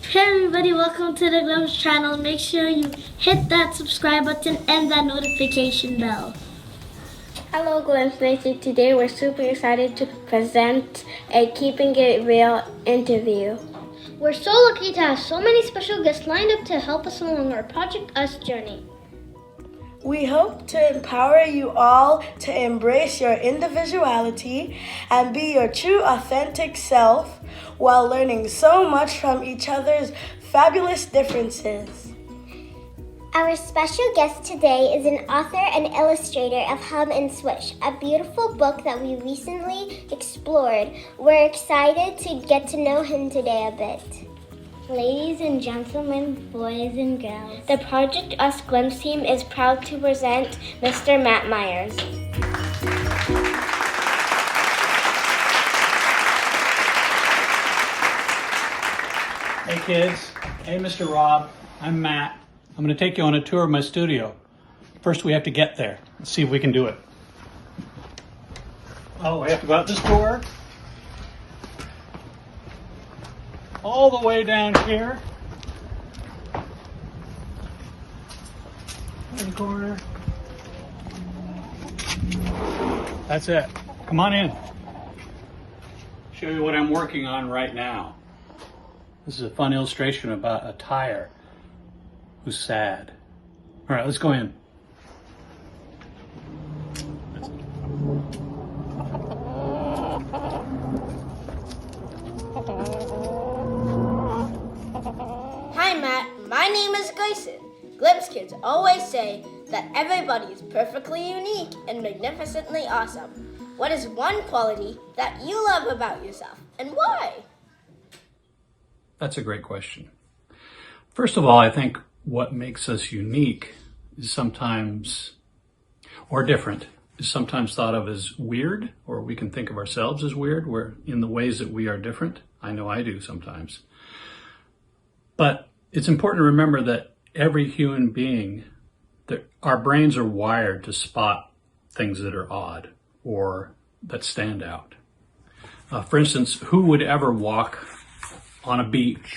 Hey everybody, welcome to the Glimpse channel. Make sure you hit that subscribe button and that notification bell. Hello Glimpse Nation. Today we're super excited to present a Keeping It Real interview. We're so lucky to have so many special guests lined up to help us along our Project Us journey. We hope to empower you all to embrace your individuality and be your true authentic self while learning so much from each other's fabulous differences. Our special guest today is an author and illustrator of Hum and Swish, a beautiful book that we recently explored. We're excited to get to know him today a bit. Ladies and gentlemen, boys and girls, the Project Us Glimpse team is proud to present Mr. Matt Myers. Hey kids, hey Mr. Rob, I'm Matt. I'm going to take you on a tour of my studio. First we have to get there. Let's see if we can do it. Oh, we have to go out this door. All the way down here. In the corner. That's it. Come on in. Show you what I'm working on right now. This is a fun illustration about a tire who's sad. All right, let's go in. Hi Matt, my name is Gleason. Glimpse kids always say that everybody is perfectly unique and magnificently awesome. What is one quality that you love about yourself and why? That's a great question. First of all, I think what makes us unique is sometimes, or different, is sometimes thought of as weird, or we can think of ourselves as weird, where in the ways that we are different. I know I do sometimes. But it's important to remember that every human being, our brains are wired to spot things that are odd or that stand out. For instance, who would ever walk on a beach?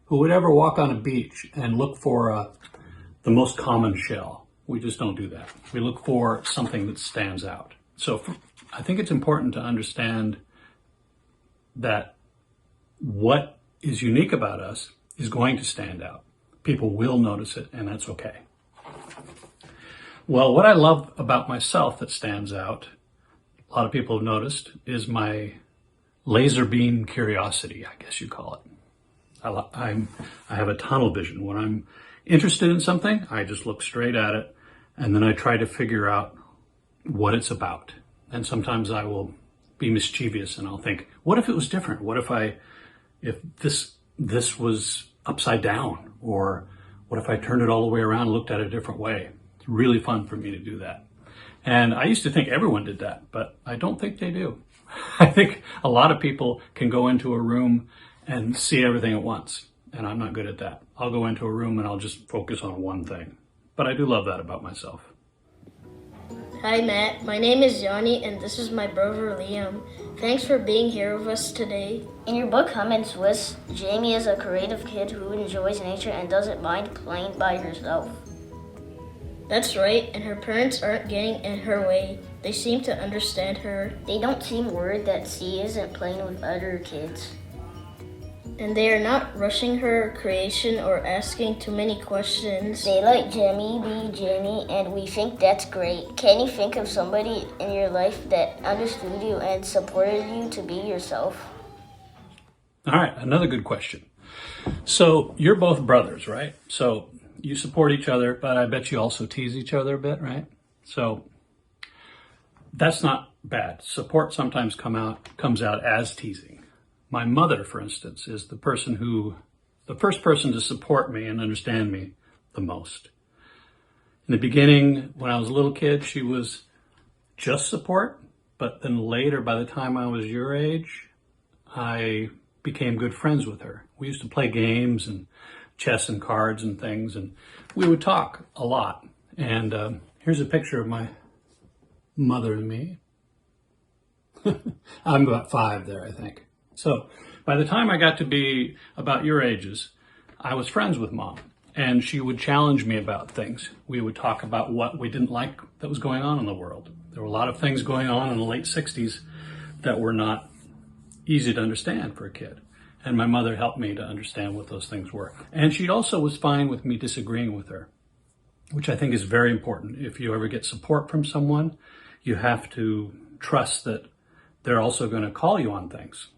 Who would ever walk on a beach and look for the most common shell? We just don't do that. We look for something that stands out. So I think it's important to understand that what is unique about us is going to stand out. People will notice it, and that's okay. Well, what I love about myself that stands out, a lot of people have noticed, is my laser beam curiosity, I guess you call it. I have a tunnel vision. When I'm interested in something, I just look straight at it, and then I try to figure out what it's about. And sometimes I will be mischievous, and I'll think, what if it was different? What if this was upside down? Or what if I turned it all the way around and looked at it a different way? It's really fun for me to do that. And I used to think everyone did that, but I don't think they do. I think a lot of people can go into a room and see everything at once, and I'm not good at that. I'll go into a room and I'll just focus on one thing. But I do love that about myself. Hi Matt, my name is Johnny and this is my brother Liam. Thanks for being here with us today. In your book, Hum and Swish, Jamie is a creative kid who enjoys nature and doesn't mind playing by herself. That's right, and her parents aren't getting in her way. They seem to understand her. They don't seem worried that she isn't playing with other kids. And they are not rushing her creation or asking too many questions. They let Jamie be Jamie, and we think that's great. Can you think of somebody in your life that understood you and supported you to be yourself? All right, another good question. So you're both brothers, right? So you support each other, but I bet you also tease each other a bit, right? So that's not bad. Support sometimes comes out as teasing. My mother, for instance, is the first person to support me and understand me the most. In the beginning, when I was a little kid, she was just support, but then later, by the time I was your age, I became good friends with her. We used to play games and chess and cards and things, and we would talk a lot. And here's a picture of my mother and me. I'm about 5 there, I think. So by the time I got to be about your ages, I was friends with Mom, and she would challenge me about things. We would talk about what we didn't like that was going on in the world. There were a lot of things going on in the late 60s that were not easy to understand for a kid. And my mother helped me to understand what those things were. And she also was fine with me disagreeing with her, which I think is very important. If you ever get support from someone, you have to trust that they're also going to call you on things.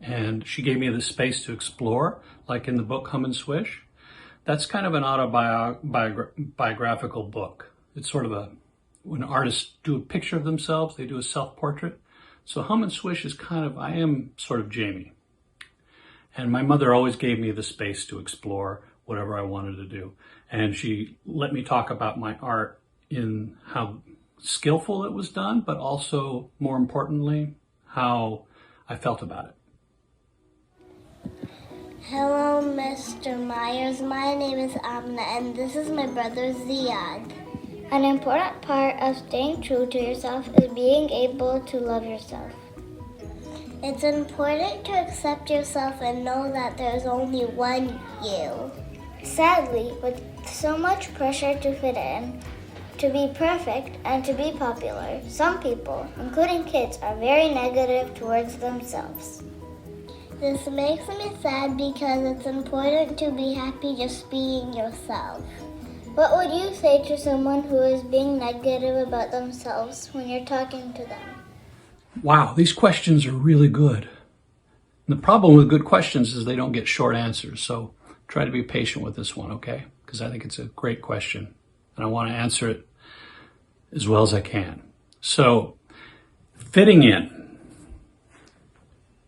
And she gave me the space to explore, like in the book Hum and Swish. That's kind of an autobiographical book. It's sort of when artists do a picture of themselves, they do a self-portrait. So Hum and Swish is I am sort of Jamie. And my mother always gave me the space to explore whatever I wanted to do. And she let me talk about my art in how skillful it was done, but also, more importantly, how I felt about it. Hello, Mr. Myers. My name is Amna, and this is my brother Ziad. An important part of staying true to yourself is being able to love yourself. It's important to accept yourself and know that there's only one you. Sadly, with so much pressure to fit in, to be perfect, and to be popular, some people, including kids, are very negative towards themselves. This makes me sad because it's important to be happy just being yourself. What would you say to someone who is being negative about themselves when you're talking to them? Wow, these questions are really good. And the problem with good questions is they don't get short answers. So try to be patient with this one, okay? Because I think it's a great question. And I want to answer it as well as I can. So, fitting in.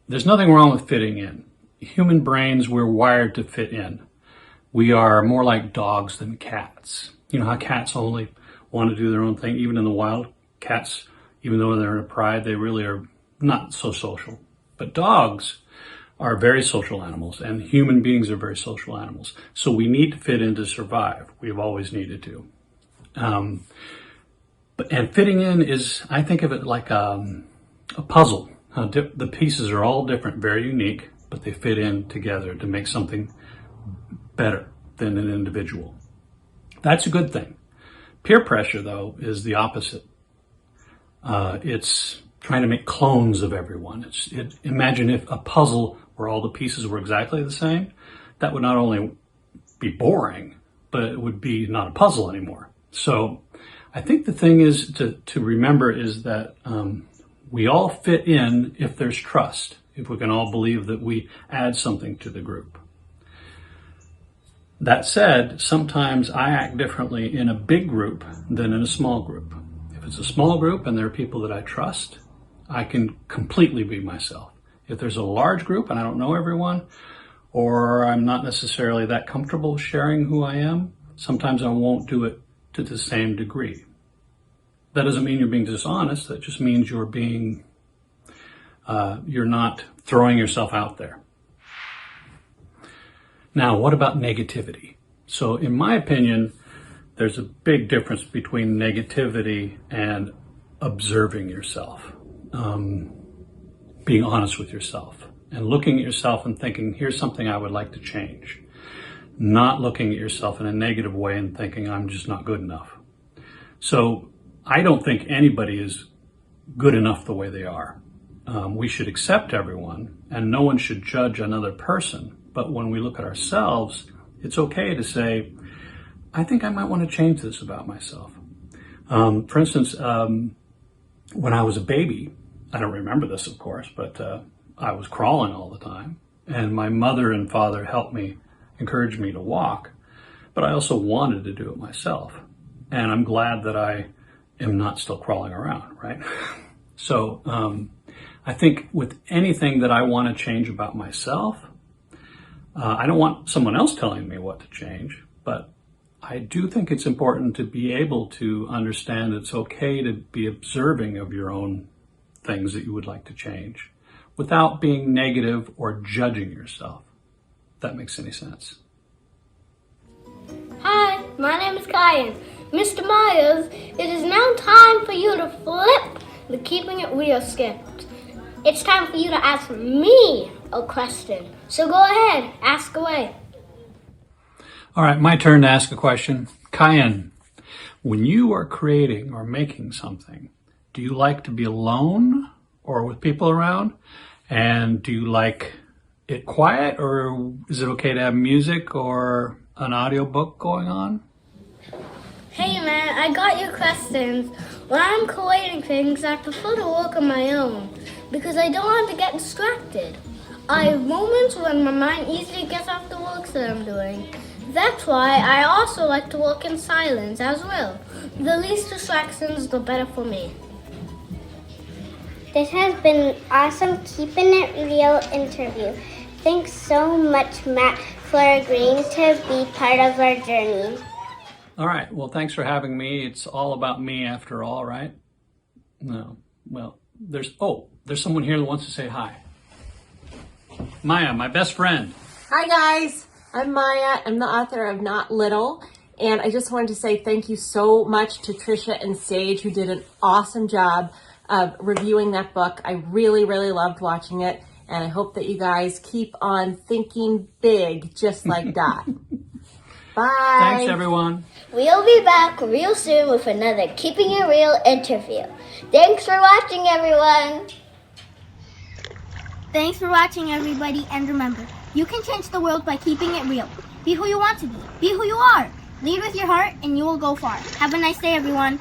There's nothing wrong with fitting in. Human brains, we're wired to fit in. We are more like dogs than cats. You know how cats only want to do their own thing? Even in the wild, cats, even though they're in a pride, they really are not so social. But dogs are very social animals, and human beings are very social animals. So we need to fit in to survive. We've always needed to. And fitting in is, I think of it like a puzzle. The pieces are all different, very unique, but they fit in together to make something better than an individual. That's a good thing. Peer pressure, though, is the opposite. It's trying to make clones of everyone. Imagine if a puzzle where all the pieces were exactly the same. That would not only be boring, but it would be not a puzzle anymore. So I think the thing is to remember is that we all fit in if there's trust, if we can all believe that we add something to the group. That said, sometimes I act differently in a big group than in a small group. If it's a small group and there are people that I trust, I can completely be myself. If there's a large group and I don't know everyone, or I'm not necessarily that comfortable sharing who I am, sometimes I won't do it to the same degree. That doesn't mean you're being dishonest. That just means you're not throwing yourself out there. Now, what about negativity? So in my opinion, there's a big difference between negativity and observing yourself, being honest with yourself and looking at yourself and thinking, here's something I would like to change. Not looking at yourself in a negative way and thinking, I'm just not good enough. So I don't think anybody is good enough the way they are. We should accept everyone, and no one should judge another person. But when we look at ourselves, it's okay to say, I think I might want to change this about myself. For instance, when I was a baby, I don't remember this, of course, but I was crawling all the time. And my mother and father helped me, encouraged me to walk, but I also wanted to do it myself. And I'm glad that I am not still crawling around, right? So I think with anything that I want to change about myself, I don't want someone else telling me what to change, but I do think it's important to be able to understand it's okay to be observing of your own things that you would like to change without being negative or judging yourself, if that makes any sense. Hi, my name is Kyan. Mr. Myers, it is now time for you to flip the Keeping It Real script. It's time for you to ask me a question. So go ahead, ask away. All right, my turn to ask a question. Kyan, when you are creating or making something, do you like to be alone or with people around? And do you like it quiet, or is it okay to have music or an audiobook going on? Hey man, I got your questions. When I'm creating things, I prefer to work on my own because I don't want to get distracted. I have moments when my mind easily gets off the work that I'm doing. That's why I also like to work in silence as well. The least distractions, the better for me. This has been an awesome Keeping It Real interview. Thanks so much, Matt, for agreeing to be part of our journey. All right, well, thanks for having me. It's all about me after all, right? No, well, there's someone here that wants to say hi. Maya, my best friend. Hi guys, I'm Maya. I'm the author of Not Little, and I just wanted to say thank you so much to Trisha and Sage, who did an awesome job of reviewing that book. I really, really loved watching it, and I hope that you guys keep on thinking big, just like Dot. Bye. Thanks, everyone. We'll be back real soon with another Keeping It Real interview. Thanks for watching, everyone. Thanks for watching, everybody, and remember, you can change the world by keeping it real. Be who you want to be. Be who you are. Lead with your heart, and you will go far. Have a nice day, everyone.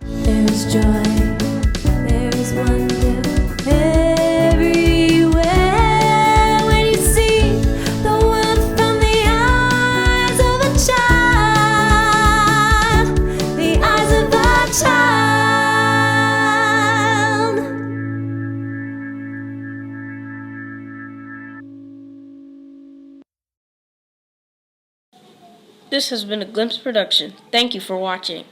There's joy, there's wonder everywhere when you see the world from the eyes of a child, the eyes of a child. This has been a Glimpse production. Thank you for watching.